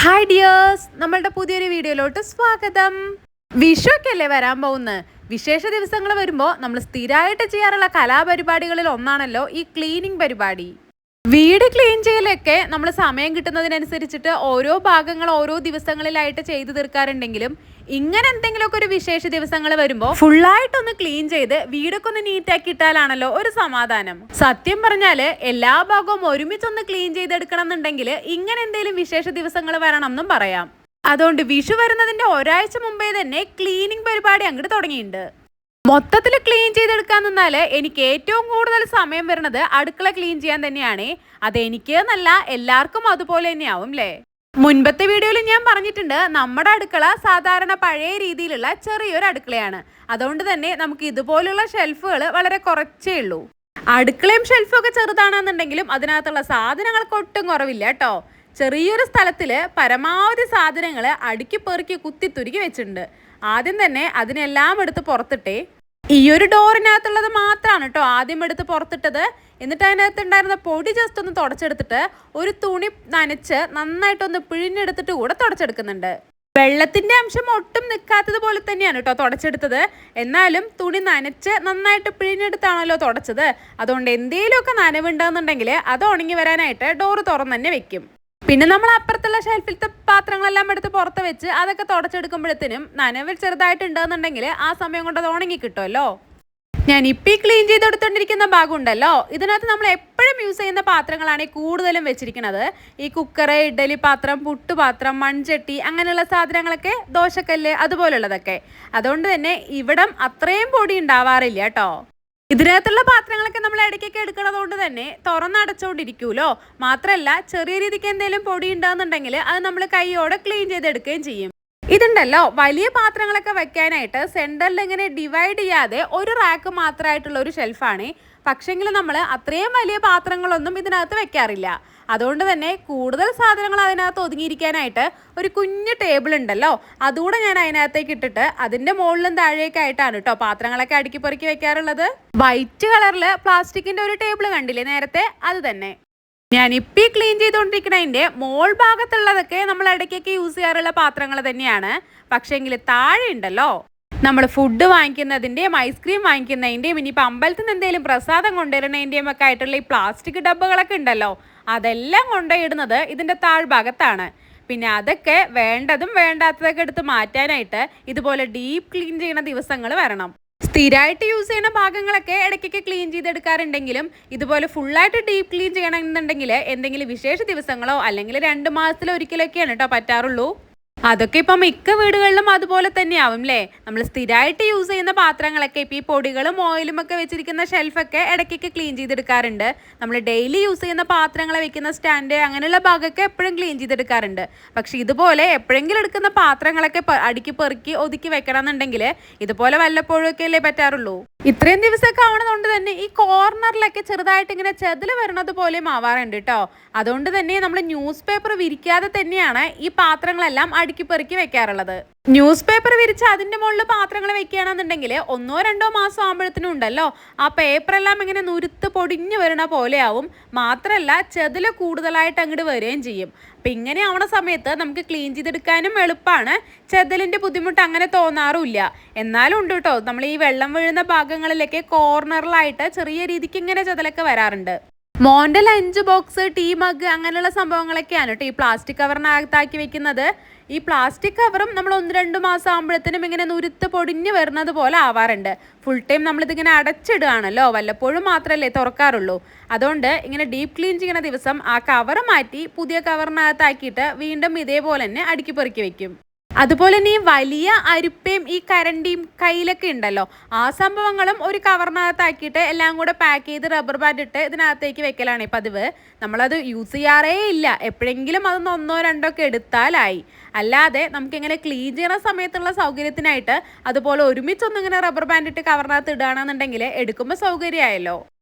Hi dears, നമ്മളുടെ പുതിയൊരു വീഡിയോയിലോട്ട് സ്വാഗതം. വിഷുവൊക്കെ അല്ലേ വരാൻ പോകുന്നത്. വിശേഷ ദിവസങ്ങൾ വരുമ്പോൾ നമ്മൾ സ്ഥിരമായിട്ട് ചെയ്യാറുള്ള കലാപരിപാടികളിൽ ഒന്നാണല്ലോ ഈ ക്ലീനിങ് പരിപാടി. വീട് ക്ലീൻ ചെയ്യലൊക്കെ നമ്മൾ സമയം കിട്ടുന്നതിനനുസരിച്ചിട്ട് ഓരോ ഭാഗങ്ങൾ ഓരോ ദിവസങ്ങളിലായിട്ട് ചെയ്തു തീർക്കാറുണ്ടെങ്കിലും ഇങ്ങനെ എന്തെങ്കിലുമൊക്കെ ഒരു വിശേഷ ദിവസങ്ങൾ വരുമ്പോൾ ഫുള്ളായിട്ടൊന്ന് ക്ലീൻ ചെയ്ത് വീടൊക്കെ ഒന്ന് നീറ്റാക്കി ഇട്ടാലാണല്ലോ ഒരു സമാധാനം. സത്യം പറഞ്ഞാല് എല്ലാ ഭാഗവും ഒരുമിച്ചൊന്ന് ക്ലീൻ ചെയ്തെടുക്കണം എന്നുണ്ടെങ്കിൽ ഇങ്ങനെ എന്തെങ്കിലും വിശേഷ ദിവസങ്ങൾ വരണം എന്നും പറയാം. അതുകൊണ്ട് വിഷു വരുന്നതിന്റെ ഒരാഴ്ച മുമ്പേ തന്നെ ക്ലീനിങ് പരിപാടി അങ്ങോട്ട് തുടങ്ങിയിട്ടുണ്ട്. മൊത്തത്തിൽ ക്ലീൻ ചെയ്തെടുക്കാൻ നിന്നാല് എനിക്ക് ഏറ്റവും കൂടുതൽ സമയം വരുന്നത് അടുക്കള ക്ലീൻ ചെയ്യാൻ തന്നെയാണ്. അതെനിക്ക് എന്നല്ല, എല്ലാവർക്കും അതുപോലെ തന്നെയാവും അല്ലേ. മുൻപത്തെ വീഡിയോയിൽ ഞാൻ പറഞ്ഞിട്ടുണ്ട്, നമ്മുടെ അടുക്കള സാധാരണ പഴയ രീതിയിലുള്ള ചെറിയൊരു അടുക്കളയാണ്. അതുകൊണ്ട് തന്നെ നമുക്ക് ഇതുപോലുള്ള ഷെൽഫുകൾ വളരെ കുറച്ചേ ഉള്ളൂ. അടുക്കളയും ഷെൽഫും ഒക്കെ ചെറുതാണെന്നുണ്ടെങ്കിലും അതിനകത്തുള്ള സാധനങ്ങൾക്ക് ഒട്ടും കുറവില്ല കേട്ടോ. ചെറിയൊരു സ്ഥലത്തില് പരമാവധി സാധനങ്ങൾ അടുക്കി പെറുക്കി കുത്തിത്തുരുക്കി വെച്ചിട്ടുണ്ട്. ആദ്യം തന്നെ അതിനെല്ലാം എടുത്ത് പുറത്തിട്ടേ. ഈ ഒരു ഡോറിനകത്തുള്ളത് മാത്രമാണ് കേട്ടോ ആദ്യം എടുത്ത് പുറത്തിട്ടത്. എന്നിട്ട് അതിനകത്ത് ഉണ്ടായിരുന്ന പൊടി ജസ്റ്റ് ഒന്ന് തുടച്ചെടുത്തിട്ട് ഒരു തുണി നനച്ച് നന്നായിട്ടൊന്ന് പിഴിഞ്ഞെടുത്തിട്ട് കൂടെ തുടച്ചെടുക്കുന്നുണ്ട്. വെള്ളത്തിന്റെ അംശം ഒട്ടും നിൽക്കാത്തത് പോലെ തന്നെയാണ് കേട്ടോ തുടച്ചെടുത്തത്. എന്നാലും തുണി നനച്ച് നന്നായിട്ട് പിഴിഞ്ഞെടുത്താണല്ലോ തുടച്ചത്. അതുകൊണ്ട് എന്തെങ്കിലുമൊക്കെ നനവുണ്ടെന്നുണ്ടെങ്കിൽ അത് ഉണങ്ങി വരാനായിട്ട് ഡോറ് തുറന്ന് തന്നെ വെക്കും. പിന്നെ നമ്മൾ അപ്പുറത്തുള്ള ഷെൽഫിലത്തെ പാത്രങ്ങളെല്ലാം എടുത്ത് പുറത്ത് വെച്ച് അതൊക്കെ തുടച്ചെടുക്കുമ്പോഴത്തേനും നനവിൽ ചെറുതായിട്ടുണ്ടെന്നുണ്ടെങ്കിൽ ആ സമയം കൊണ്ട് അത് ഉണങ്ങി കിട്ടുമല്ലോ. ഞാൻ ഇപ്പം ഈ ക്ലീൻ ചെയ്തെടുത്തോണ്ടിരിക്കുന്ന ഭാഗം ഉണ്ടല്ലോ, ഇതിനകത്ത് നമ്മൾ എപ്പോഴും യൂസ് ചെയ്യുന്ന പാത്രങ്ങളാണ് കൂടുതലും വെച്ചിരിക്കുന്നത്. ഈ കുക്കറ്, ഇഡ്ഡലി പാത്രം, പുട്ടുപാത്രം, മൺചട്ടി, അങ്ങനെയുള്ള സാധനങ്ങളൊക്കെ, ദോശക്കല്ല്, അതുപോലുള്ളതൊക്കെ. അതുകൊണ്ട് തന്നെ ഇവിടം അത്രയും പൊടി ഉണ്ടാവാറില്ല കേട്ടോ. ഇതിനകത്തുള്ള പാത്രങ്ങളൊക്കെ നമ്മൾ ഇടയ്ക്കൊക്കെ എടുക്കണതുകൊണ്ട് തന്നെ തുറന്നടച്ചുകൊണ്ടിരിക്കൂലോ. മാത്രമല്ല ചെറിയ രീതിക്ക് എന്തെങ്കിലും പൊടി ഉണ്ടാകുന്നുണ്ടെങ്കിൽ അത് നമ്മൾ കൈയോടെ ക്ലീൻ ചെയ്തെടുക്കുകയും ചെയ്യും. ഇതുണ്ടല്ലോ, വലിയ പാത്രങ്ങളൊക്കെ വെക്കാനായിട്ട് സെന്ററിൽ ഇങ്ങനെ ഡിവൈഡ് ചെയ്യാതെ ഒരു റാക്ക് മാത്രമായിട്ടുള്ള ഒരു ഷെൽഫാണ്. പക്ഷെങ്കിൽ നമ്മൾ അത്രയും വലിയ പാത്രങ്ങളൊന്നും ഇതിനകത്ത് വെക്കാറില്ല. അതുകൊണ്ട് തന്നെ കൂടുതൽ സാധനങ്ങൾ അതിനകത്ത് ഒതുങ്ങിയിരിക്കാനായിട്ട് ഒരു കുഞ്ഞു ടേബിൾ ഉണ്ടല്ലോ, അതുകൂടെ ഞാൻ അതിനകത്തേക്ക് ഇട്ടിട്ട് അതിന്റെ മുകളിലും താഴേക്കായിട്ടാണ് കേട്ടോ പാത്രങ്ങളൊക്കെ അടുക്കി പെറുക്കി വെക്കാറുള്ളത്. വൈറ്റ് കളറിൽ പ്ലാസ്റ്റിക്കിന്റെ ഒരു ടേബിൾ കണ്ടില്ലേ നേരത്തെ, അത് തന്നെ. ഞാൻ ഇപ്പം ക്ലീൻ ചെയ്തുകൊണ്ടിരിക്കുന്നതിന്റെ മോൾ ഭാഗത്തുള്ളതൊക്കെ നമ്മൾ ഇടയ്ക്കൊക്കെ യൂസ് ചെയ്യാറുള്ള പാത്രങ്ങൾ തന്നെയാണ്. പക്ഷേങ്കിൽ താഴെ ഉണ്ടല്ലോ, നമ്മൾ ഫുഡ് വാങ്ങിക്കുന്നതിൻ്റെയും ഐസ്ക്രീം വാങ്ങിക്കുന്നതിൻ്റെയും ഇനിയിപ്പോൾ അമ്പലത്തിൽ നിന്ന് എന്തെങ്കിലും പ്രസാദം കൊണ്ടുവരുന്നതിൻ്റെയും ഒക്കെ ആയിട്ടുള്ള ഈ പ്ലാസ്റ്റിക് ഡബ്ബകളൊക്കെ ഉണ്ടല്ലോ, അതെല്ലാം കൊണ്ടുപോയിടുന്നത് ഇതിൻ്റെ താഴ്ഭാഗത്താണ്. പിന്നെ അതൊക്കെ വേണ്ടതും വേണ്ടാത്തതൊക്കെ എടുത്ത് മാറ്റാനായിട്ട് ഇതുപോലെ ഡീപ്പ് ക്ലീൻ ചെയ്യുന്ന ദിവസങ്ങൾ വരണം. സ്ഥിരമായിട്ട് യൂസ് ചെയ്യുന്ന ഭാഗങ്ങളൊക്കെ ഇടയ്ക്കൊക്കെ ക്ലീൻ ചെയ്തെടുക്കാറുണ്ടെങ്കിലും ഇതുപോലെ ഫുള്ളായിട്ട് ഡീപ്പ് ക്ലീൻ ചെയ്യണമെന്നുണ്ടെങ്കിൽ എന്തെങ്കിലും വിശേഷ ദിവസങ്ങളോ അല്ലെങ്കിൽ 2 മാസത്തിലൊരിക്കലൊക്കെയാണ് കേട്ടോ പറ്റാറുള്ളൂ. അതൊക്കെ ഇപ്പം മിക്ക വീടുകളിലും അതുപോലെ തന്നെയാവും അല്ലേ. നമ്മൾ സ്ഥിരമായിട്ട് യൂസ് ചെയ്യുന്ന പാത്രങ്ങളൊക്കെ ഇപ്പം ഈ പൊടികളും ഓയിലും ഒക്കെ വെച്ചിരിക്കുന്ന ഷെൽഫൊക്കെ ഇടയ്ക്കൊക്കെ ക്ലീൻ ചെയ്തെടുക്കാറുണ്ട്. നമ്മൾ ഡെയിലി യൂസ് ചെയ്യുന്ന പാത്രങ്ങൾ വെക്കുന്ന സ്റ്റാൻഡ് അങ്ങനെയുള്ള ഭാഗമൊക്കെ എപ്പോഴും ക്ലീൻ ചെയ്തെടുക്കാറുണ്ട്. പക്ഷെ ഇതുപോലെ എപ്പോഴെങ്കിലും എടുക്കുന്ന പാത്രങ്ങളൊക്കെ അടുക്കി പെറുക്കി ഒതുക്കി വെക്കണം എന്നുണ്ടെങ്കിൽ ഇതുപോലെ വല്ലപ്പോഴും ഒക്കെ അല്ലേ പറ്റാറുള്ളൂ. ഇത്രയും ദിവസമൊക്കെ ആവണതുകൊണ്ട് തന്നെ ഈ കോർണറിലൊക്കെ ചെറുതായിട്ട് ഇങ്ങനെ ചെതിൽ വരണത് പോലെയും ആവാറുണ്ട് കേട്ടോ. അതുകൊണ്ട് തന്നെ നമ്മൾ ന്യൂസ് പേപ്പർ വിരിക്കാതെ തന്നെയാണ് ഈ പാത്രങ്ങളെല്ലാം അടുക്കി പെറുക്കി വെക്കാറുള്ളത്. ന്യൂസ് പേപ്പർ വിരിച്ച് അതിന്റെ മുകളിൽ പാത്രങ്ങൾ വെക്കുകയാണെന്നുണ്ടെങ്കിൽ 1-2 മാസം ആകുമ്പോഴത്തേനും ഉണ്ടല്ലോ ആ പേപ്പറെല്ലാം ഇങ്ങനെ നുരുത്ത് പൊടിഞ്ഞു വരണ പോലെയാവും. മാത്രമല്ല ചെതില് കൂടുതലായിട്ട് അങ്ങോട്ട് വരികയും ചെയ്യും. അപ്പം ഇങ്ങനെ ആവണ സമയത്ത് നമുക്ക് ക്ലീൻ ചെയ്തെടുക്കാനും എളുപ്പമാണ്. ചെതലിന്റെ ബുദ്ധിമുട്ട് അങ്ങനെ തോന്നാറുമില്ല. എന്നാലും ഉണ്ട് കേട്ടോ, നമ്മൾ ഈ വെള്ളം വീഴുന്ന ഭാഗങ്ങളിലൊക്കെ കോർണറിലായിട്ട് ചെറിയ രീതിക്ക് ഇങ്ങനെ ചെതലൊക്കെ വരാറുണ്ട്. മോൻ്റെ ലഞ്ച് ബോക്സ്, ടീ മഗ് അങ്ങനെയുള്ള സംഭവങ്ങളൊക്കെയാണ് കേട്ടോ ഈ പ്ലാസ്റ്റിക് കവറിനകത്താക്കി വെക്കുന്നത്. ഈ പ്ലാസ്റ്റിക് കവറും നമ്മൾ 1-2 മാസം ആകുമ്പോഴത്തേനും ഇങ്ങനെ നുരുത്ത് പൊടിഞ്ഞ് വരുന്നത് പോലെ ആവാറുണ്ട്. ഫുൾ ടൈം നമ്മളിതിങ്ങനെ അടച്ചിടുകയാണല്ലോ, വല്ലപ്പോഴും മാത്രമല്ലേ തുറക്കാറുള്ളൂ. അതുകൊണ്ട് ഇങ്ങനെ ഡീപ്പ് ക്ലീൻ ചെയ്യുന്ന ദിവസം ആ കവർ മാറ്റി പുതിയ കവറിനകത്താക്കിയിട്ട് വീണ്ടും ഇതേപോലെ തന്നെ അടുക്കി പെറുക്കി വെക്കും. അതുപോലെ തന്നെ ഈ വലിയ അരിപ്പയും ഈ കരണ്ടിയും കയ്യിലൊക്കെ ഉണ്ടല്ലോ, ആ സംഭവങ്ങളും ഒരു കവറിനകത്താക്കിയിട്ട് എല്ലാം കൂടെ പാക്ക് ചെയ്ത് റബ്ബർ ബാൻഡ് ഇട്ട് ഇതിനകത്തേക്ക് വെക്കലാണ് പതിവ്. നമ്മളത് യൂസ് ചെയ്യാറേ ഇല്ല. എപ്പോഴെങ്കിലും അതൊന്ന് 1-2 ഒക്കെ എടുത്താലായി. അല്ലാതെ നമുക്കിങ്ങനെ ക്ലീൻ ചെയ്യുന്ന സമയത്തുള്ള സൗകര്യത്തിനായിട്ട് അതുപോലെ ഒരുമിച്ചൊന്നിങ്ങനെ റബ്ബർ ബാൻഡ് ഇട്ട് കവറിനകത്ത് ഇടുകയാണെന്നുണ്ടെങ്കിൽ എടുക്കുമ്പോൾ സൗകര്യമായല്ലോ.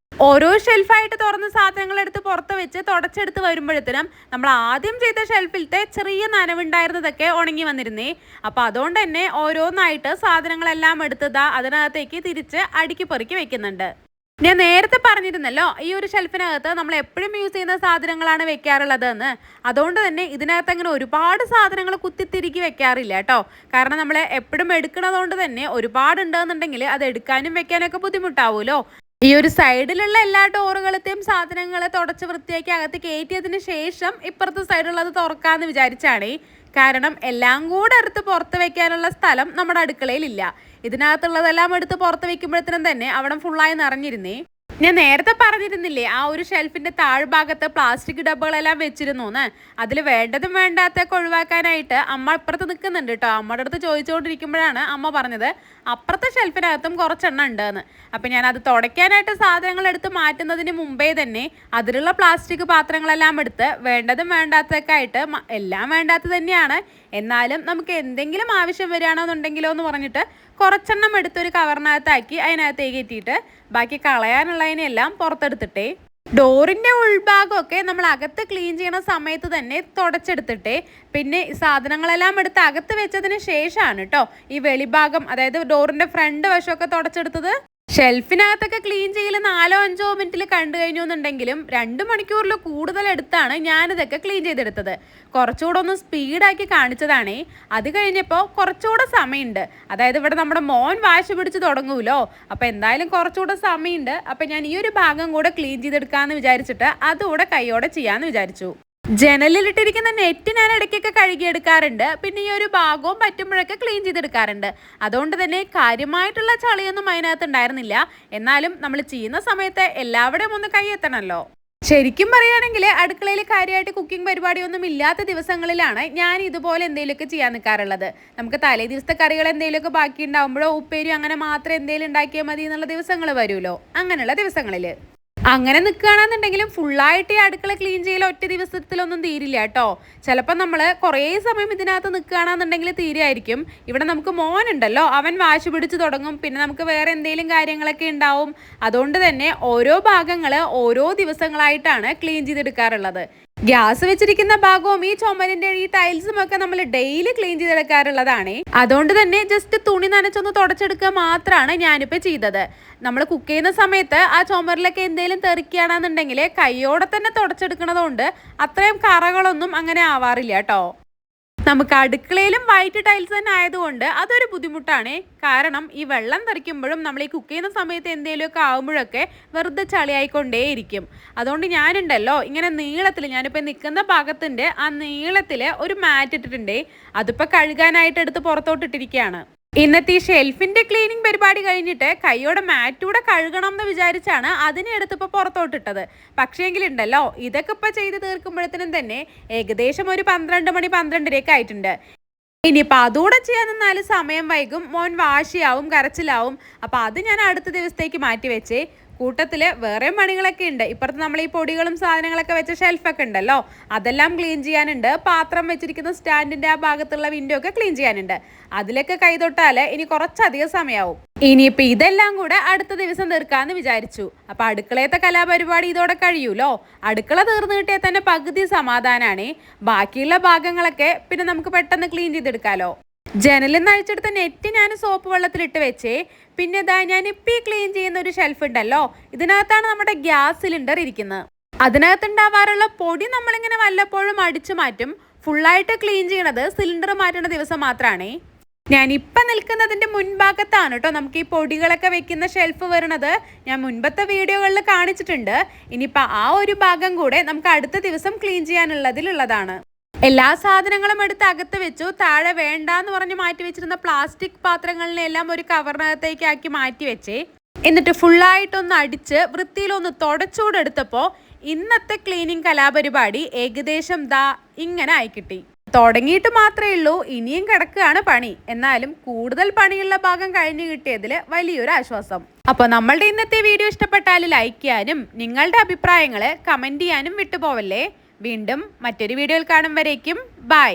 ഓരോ ഷെൽഫായിട്ട് തുറന്ന് സാധനങ്ങൾ എടുത്ത് പുറത്ത് വെച്ച് തുടച്ചെടുത്ത് വരുമ്പോഴത്തേനും നമ്മൾ ആദ്യം ചെയ്ത ഷെൽഫിലത്തെ ചെറിയ നനവുണ്ടായിരുന്നതൊക്കെ ഉണങ്ങി വന്നിരുന്നേ. അപ്പം അതുകൊണ്ട് തന്നെ ഓരോന്നായിട്ട് സാധനങ്ങളെല്ലാം എടുത്തതാ അതിനകത്തേക്ക് തിരിച്ച് അടുക്കി പെറുക്കി വെക്കുന്നുണ്ട്. ഞാൻ നേരത്തെ പറഞ്ഞിരുന്നല്ലോ ഈ ഒരു ഷെൽഫിനകത്ത് നമ്മൾ എപ്പോഴും യൂസ് ചെയ്യുന്ന സാധനങ്ങളാണ് വെക്കാറുള്ളത് എന്ന്. അതുകൊണ്ട് തന്നെ ഇതിനകത്ത് അങ്ങനെ ഒരുപാട് സാധനങ്ങൾ കുത്തിത്തിരിക്കി വെക്കാറില്ല കേട്ടോ. കാരണം നമ്മൾ എപ്പോഴും എടുക്കണതുകൊണ്ട് തന്നെ ഒരുപാട് ഉണ്ടെന്നുണ്ടെങ്കിൽ അത് എടുക്കാനും വെക്കാനൊക്കെ ബുദ്ധിമുട്ടാവുമല്ലോ. ഈ ഒരു സൈഡിലുള്ള എല്ലാ ഡോറുകളത്തെയും സാധനങ്ങളെ തുടച്ച് വൃത്തിയാക്കി അകത്ത് കയറ്റിയതിന് ശേഷം ഇപ്പുറത്തെ സൈഡിലുള്ളത് തുറക്കാമെന്ന് വിചാരിച്ചാണ്. കാരണം എല്ലാം കൂടെ എടുത്ത് പുറത്ത് വെക്കാനുള്ള സ്ഥലം നമ്മുടെ അടുക്കളയിലില്ല. ഇതിനകത്തുള്ളതെല്ലാം എടുത്ത് പുറത്ത് വെക്കുമ്പോഴത്തേനും തന്നെ അവിടെ ഫുള്ളായി നിറഞ്ഞിരുന്നേ. ഞാൻ നേരത്തെ പറഞ്ഞിരുന്നില്ലേ ആ ഒരു ഷെൽഫിന്റെ താഴ്ഭാഗത്ത് പ്ലാസ്റ്റിക് ഡബ്ബകളെല്ലാം വെച്ചിരുന്നു എന്ന്. അതിൽ വേണ്ടതും വേണ്ടാത്തൊക്കെ ഒഴിവാക്കാനായിട്ട് അമ്മ ഇപ്പുറത്ത് നിൽക്കുന്നുണ്ട് കേട്ടോ. അമ്മയുടെ അടുത്ത് ചോദിച്ചുകൊണ്ടിരിക്കുമ്പോഴാണ് അമ്മ പറഞ്ഞത് അപ്പുറത്തെ ഷെൽഫിനകത്തും കുറച്ചെണ്ണം ഉണ്ടെന്ന്. അപ്പം ഞാൻ അത് തുടയ്ക്കാനായിട്ട് സാധനങ്ങൾ എടുത്ത് മാറ്റുന്നതിന് മുമ്പേ തന്നെ അതിലുള്ള പ്ലാസ്റ്റിക് പാത്രങ്ങളെല്ലാം എടുത്ത് വേണ്ടതും വേണ്ടാത്തൊക്കെ ആയിട്ട് എല്ലാം വേണ്ടാത്തത് തന്നെയാണ്, എന്നാലും നമുക്ക് എന്തെങ്കിലും ആവശ്യം വരികയാണെന്നുണ്ടെങ്കിലോ എന്ന് പറഞ്ഞിട്ട് കുറച്ചെണ്ണം എടുത്തൊരു കവറിനകത്താക്കി അതിനകത്തേക്ക് കയറ്റിയിട്ട് ബാക്കി കളയാനുള്ളതിനെല്ലാം പുറത്തെടുത്തിട്ടേ. ഡോറിൻ്റെ ഉൾഭാഗമൊക്കെ നമ്മൾ അകത്ത് ക്ലീൻ ചെയ്യുന്ന സമയത്ത് തന്നെ തുടച്ചെടുത്തിട്ടേ പിന്നെ സാധനങ്ങളെല്ലാം എടുത്ത് അകത്ത് വെച്ചതിന് ശേഷമാണ് കേട്ടോ ഈ വെളിഭാഗം, അതായത് ഡോറിൻ്റെ ഫ്രണ്ട് വശമൊക്കെ തുടച്ചെടുത്തത്. ഷെൽഫിനകത്തൊക്കെ ക്ലീൻ ചെയ്യൽ 4-5 മിനിറ്റിൽ കണ്ടു കഴിഞ്ഞു എന്നുണ്ടെങ്കിലും 2 മണിക്കൂറിൽ കൂടുതൽ എടുത്താണ് ഞാനിതൊക്കെ ക്ലീൻ ചെയ്തെടുത്തത്. കുറച്ചുകൂടെ ഒന്ന് സ്പീഡാക്കി കാണിച്ചതാണേ. അത് കഴിഞ്ഞപ്പോൾ കുറച്ചുകൂടെ സമയമുണ്ട്, അതായത് ഇവിടെ നമ്മുടെ മോൻ വാശി പിടിച്ച് തുടങ്ങുമല്ലോ. അപ്പോൾ എന്തായാലും കുറച്ചുകൂടെ സമയമുണ്ട്. അപ്പം ഞാൻ ഈ ഒരു ഭാഗം കൂടെ ക്ലീൻ ചെയ്തെടുക്കാമെന്ന് വിചാരിച്ചിട്ട് അതുകൂടെ കൈയോടെ ചെയ്യാമെന്ന് വിചാരിച്ചു. ജനലിലിട്ടിരിക്കുന്ന നെറ്റ് ഞാൻ ഇടയ്ക്കൊക്കെ കഴുകിയെടുക്കാറുണ്ട്. പിന്നെ ഈ ഒരു ഭാഗവും പറ്റുമ്പോഴൊക്കെ ക്ലീൻ ചെയ്തെടുക്കാറുണ്ട്. അതുകൊണ്ട് തന്നെ കാര്യമായിട്ടുള്ള ചളിയൊന്നും അതിനകത്ത് ഉണ്ടായിരുന്നില്ല. എന്നാലും നമ്മൾ ചെയ്യുന്ന സമയത്ത് എല്ലാവരുടെയും ഒന്ന് കൈ എത്തണമല്ലോ. ശരിക്കും പറയുകയാണെങ്കിൽ അടുക്കളയിൽ കാര്യമായിട്ട് കുക്കിംഗ് പരിപാടിയൊന്നും ഇല്ലാത്ത ദിവസങ്ങളിലാണ് ഞാൻ ഇതുപോലെ എന്തെങ്കിലുമൊക്കെ ചെയ്യാൻ നിൽക്കാറുള്ളത്. നമുക്ക് തലേ ദിവസത്തെ കറികൾ എന്തെങ്കിലുമൊക്കെ ബാക്കി ഉണ്ടാകുമ്പോഴോ ഉപ്പേരി അങ്ങനെ മാത്രം എന്തെങ്കിലും ഉണ്ടാക്കിയാൽ മതി എന്നുള്ള ദിവസങ്ങൾ വരുമല്ലോ. അങ്ങനെയുള്ള ദിവസങ്ങളിൽ അങ്ങനെ നിൽക്കുകയാണെന്നുണ്ടെങ്കിലും ഫുള്ളായിട്ട് ഈ അടുക്കള ക്ലീൻ ചെയ്യൽ ഒറ്റ ദിവസത്തിലൊന്നും തീരില്ല കേട്ടോ. ചിലപ്പോൾ നമ്മൾ കുറേ സമയം ഇതിനകത്ത് നിൽക്കുകയാണെന്നുണ്ടെങ്കിൽ തീരെയായിരിക്കും. ഇവിടെ നമുക്ക് മോനുണ്ടല്ലോ, അവൻ വാശി പിടിച്ച് തുടങ്ങും. പിന്നെ നമുക്ക് വേറെ എന്തെങ്കിലും കാര്യങ്ങളൊക്കെ ഉണ്ടാവും. അതുകൊണ്ട് തന്നെ ഓരോ ഭാഗങ്ങൾ ഓരോ ദിവസങ്ങളായിട്ടാണ് ക്ലീൻ ചെയ്തെടുക്കാറുള്ളത്. ഗ്യാസ് വെച്ചിരിക്കുന്ന ഭാഗവും ഈ ചുമരിന്റെ ഈ ടൈൽസും ഒക്കെ നമ്മൾ ഡെയിലി ക്ലീൻ ചെയ്തെടുക്കാറുള്ളതാണ്. അതുകൊണ്ട് തന്നെ ജസ്റ്റ് തുണി നനച്ചൊന്ന് തുടച്ചെടുക്കുക മാത്രമാണ് ഞാനിപ്പോൾ ചെയ്തത്. നമ്മൾ കുക്ക് ചെയ്യുന്ന സമയത്ത് ആ ചുമരിലൊക്കെ എന്തെങ്കിലും തെറിക്കുകയാണെന്നുണ്ടെങ്കിൽ കൈയോടെ തന്നെ തുടച്ചെടുക്കണതുകൊണ്ട് അത്രയും കറകളൊന്നും അങ്ങനെ ആവാറില്ല കേട്ടോ. നമുക്ക് അടുക്കളയിലും വൈറ്റ് ടൈൽസ് തന്നെ ആയതുകൊണ്ട് അതൊരു ബുദ്ധിമുട്ടാണ്. കാരണം ഈ വെള്ളം തെറിക്കുമ്പോഴും നമ്മൾ ഈ കുക്ക് ചെയ്യുന്ന സമയത്ത് എന്തെങ്കിലുമൊക്കെ ആകുമ്പോഴൊക്കെ വെറുതെ ചളിയായിക്കൊണ്ടേയിരിക്കും. അതുകൊണ്ട് ഞാനുണ്ടല്ലോ ഇങ്ങനെ നീളത്തിൽ, ഞാനിപ്പോൾ നിൽക്കുന്ന ഭാഗത്തിൻ്റെ ആ നീളത്തിൽ ഒരു മാറ്റ് ഇട്ടിട്ടുണ്ട്. അതിപ്പോൾ കഴുകാനായിട്ട് എടുത്ത് പുറത്തോട്ടിട്ടിരിക്കുകയാണ്. ഇന്നത്തെ ഈ ഷെൽഫിന്റെ ക്ലീനിങ് പരിപാടി കഴിഞ്ഞിട്ട് കൈയോടെ മാറ്റൂടെ കഴുകണം എന്ന് വിചാരിച്ചാണ് അതിനെ എടുത്തിപ്പോൾ പുറത്തോട്ടിട്ടത്. പക്ഷേങ്കിലുണ്ടല്ലോ ഇതൊക്കെ ഇപ്പോൾ ചെയ്ത് തീർക്കുമ്പോഴത്തേനും തന്നെ ഏകദേശം ഒരു 12 മണി 12:30 ആയിട്ടുണ്ട്. ഇനിയിപ്പോൾ അതുകൂടെ ചെയ്യാൻ നിന്നാൽ സമയം വൈകും, മോൻ വാശിയാവും, കരച്ചിലാവും. അപ്പോൾ അത് ഞാൻ അടുത്ത ദിവസത്തേക്ക് മാറ്റി വെച്ചേ. കൂട്ടത്തിൽ വേറെ പണികളൊക്കെ ഉണ്ട്. ഇപ്പുറത്ത് നമ്മൾ ഈ പൊടികളും സാധനങ്ങളൊക്കെ വെച്ച ഷെൽഫൊക്കെ ഉണ്ടല്ലോ, അതെല്ലാം ക്ലീൻ ചെയ്യാനുണ്ട്. പാത്രം വെച്ചിരിക്കുന്ന സ്റ്റാൻഡിൻ്റെ ആ ഭാഗത്തുള്ള വിൻഡോ ഒക്കെ ക്ലീൻ ചെയ്യാനുണ്ട്. അതിലൊക്കെ കൈതൊട്ടാൽ ഇനി കുറച്ചധികം സമയമാവും. ഇനിയിപ്പോൾ ഇതെല്ലാം കൂടെ അടുത്ത ദിവസം തീർക്കാമെന്ന് വിചാരിച്ചു. അപ്പോൾ അടുക്കളയത്തെ കലാപരിപാടി ഇതോടെ കഴിയൂലോ. അടുക്കള തീർന്നു കിട്ടിയാൽ തന്നെ പകുതി സമാധാനമാണ്. ബാക്കിയുള്ള ഭാഗങ്ങളൊക്കെ പിന്നെ നമുക്ക് പെട്ടെന്ന് ക്ലീൻ ചെയ്തെടുക്കാമല്ലോ. ജനലിൽ നിന്ന് അഴിച്ചെടുത്ത നെറ്റ് ഞാൻ സോപ്പ് വെള്ളത്തിലിട്ട് വെച്ചേ. പിന്നെ ഇതാ ഞാനിപ്പോൾ ക്ലീൻ ചെയ്യുന്ന ഒരു ഷെൽഫ് ഉണ്ടല്ലോ, ഇതിനകത്താണ് നമ്മുടെ ഗ്യാസ് സിലിണ്ടർ ഇരിക്കുന്നത്. അതിനകത്തുണ്ടാവാറുള്ള പൊടി നമ്മളിങ്ങനെ വല്ലപ്പോഴും അടിച്ചു മാറ്റും. ഫുള്ളായിട്ട് ക്ലീൻ ചെയ്യണത് സിലിണ്ടർ മാറ്റുന്ന ദിവസം മാത്രമാണ്. ഞാനിപ്പം നിൽക്കുന്നതിൻ്റെ മുൻഭാഗത്താണ് കേട്ടോ നമുക്ക് ഈ പൊടികളൊക്കെ വെക്കുന്ന ഷെൽഫ് വരുന്നത്. ഞാൻ മുൻപത്തെ വീഡിയോകളിൽ കാണിച്ചിട്ടുണ്ട്. ഇനിയിപ്പോൾ ആ ഒരു ഭാഗം കൂടെ നമുക്ക് അടുത്ത ദിവസം ക്ലീൻ ചെയ്യാനുള്ളതിലുള്ളതാണ്. എല്ലാ സാധനങ്ങളും എടുത്ത് അകത്ത് വെച്ചു. താഴെ വേണ്ടാന്ന് പറഞ്ഞ് മാറ്റി വെച്ചിരുന്ന പ്ലാസ്റ്റിക് പാത്രങ്ങളിനെല്ലാം ഒരു കവറിനകത്തേക്ക് ആക്കി മാറ്റി വെച്ചേ. എന്നിട്ട് ഫുള്ളായിട്ടൊന്ന് അടിച്ച് വൃത്തിയിലൊന്ന് തുടച്ചുകൂടെ എടുത്തപ്പോൾ ഇന്നത്തെ ക്ലീനിങ് കലാപരിപാടി ഏകദേശം ദാ ഇങ്ങനെ ആയിക്കിട്ടി. തുടങ്ങിയിട്ട് മാത്രമേ ഉള്ളൂ, ഇനിയും കിടക്കുകയാണ് പണി. എന്നാലും കൂടുതൽ പണിയുള്ള ഭാഗം കഴിഞ്ഞു കിട്ടിയതിൽ വലിയൊരു ആശ്വാസം. അപ്പോൾ നമ്മളുടെ ഇന്നത്തെ വീഡിയോ ഇഷ്ടപ്പെട്ടാൽ ലൈക്ക് ചെയ്യാനും നിങ്ങളുടെ അഭിപ്രായങ്ങൾ കമൻറ്റ് ചെയ്യാനും വിട്ടുപോവല്ലേ. വീണ്ടും മറ്റൊരു വീഡിയോയിൽ കാണും വരേക്കും ബൈ.